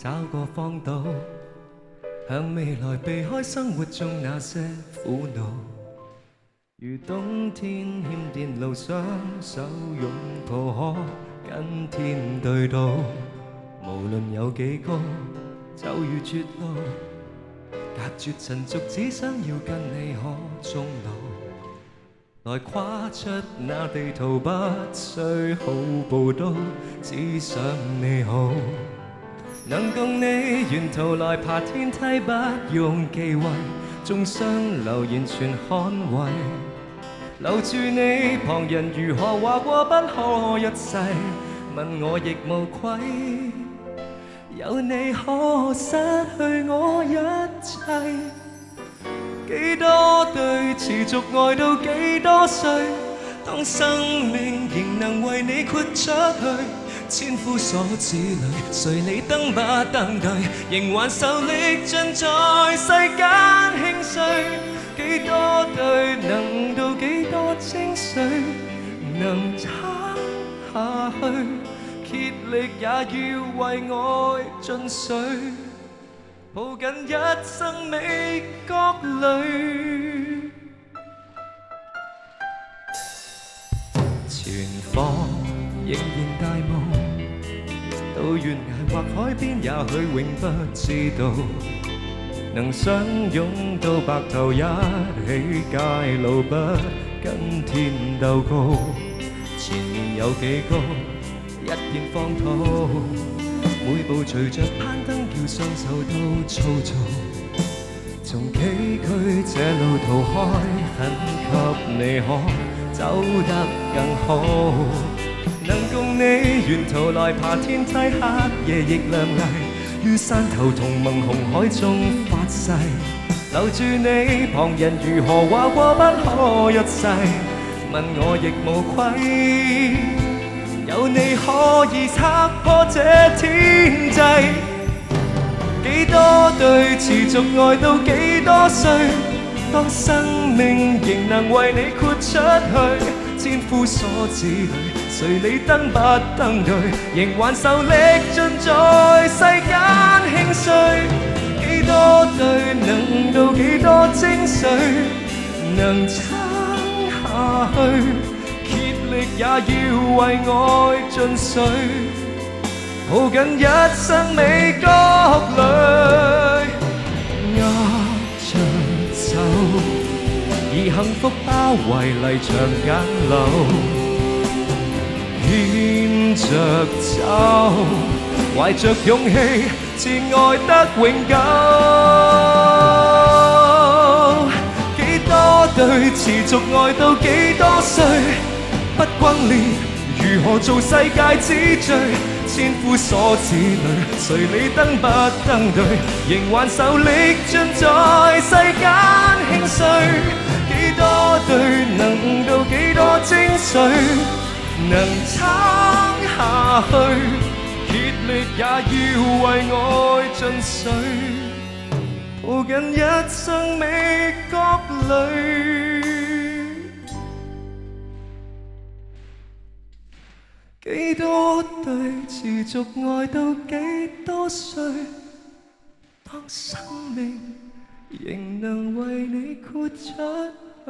找個荒島，向未來避開生活中那些苦惱。如冬天欠電路，雙手擁抱可跟天對賭。無論有幾高，就如絕路，隔絕塵俗，只想要跟你可終老。來跨出那地圖，不需好報到，只想你好。能共你沿途來爬天梯，不用忌諱，眾生留言全捍衛。留住你，旁人如何話過不可一世，問我亦無愧。有你可失去我一切。幾多對持續愛到幾多歲，當生命仍能為你豁出去。千夫所指裏，誰你登不登對，仍還受力盡在世間興衰。幾多對能到幾多精髓，能撐下去，竭力也要為愛盡瘁，抱緊一生美角裏。前方仍然大霧，到懸崖或海邊，也許永不知道。能相擁到白頭，一起街路，不跟天鬥高。前面有幾高，一片荒土，每步隨着攀登，叫雙手都粗糙。從崎嶇這路途開，很給你可走得更好。能共你沿途來爬天梯，黑夜亦亮麗，於山頭同盟紅海中發誓。留住你，旁人如何話過不可一世，問我亦無愧。有你可以拆破這天際，幾多對持續愛到幾多歲，當生命仍能為你豁出去。千夫所指裏，誰你登不登對，仍還受力盡在世間興衰。幾多對能到幾多精髓，能撐下去，竭力也要為愛盡瘁，抱緊一生美角裏。握着手，以幸福包圍離場簡陋，牽着走，懷着勇氣，自愛得永久。幾多對持續愛到幾多歲，不轟烈，如何做世界之最？千夫所指裏，誰你登不登對，仍還受力盡在世間興衰。幾多對能到幾多精髓，能撐下去，竭力也要為愛盡瘁，抱緊一生美角裏。幾多對持續愛到幾多歲，當生命仍能為你豁出去。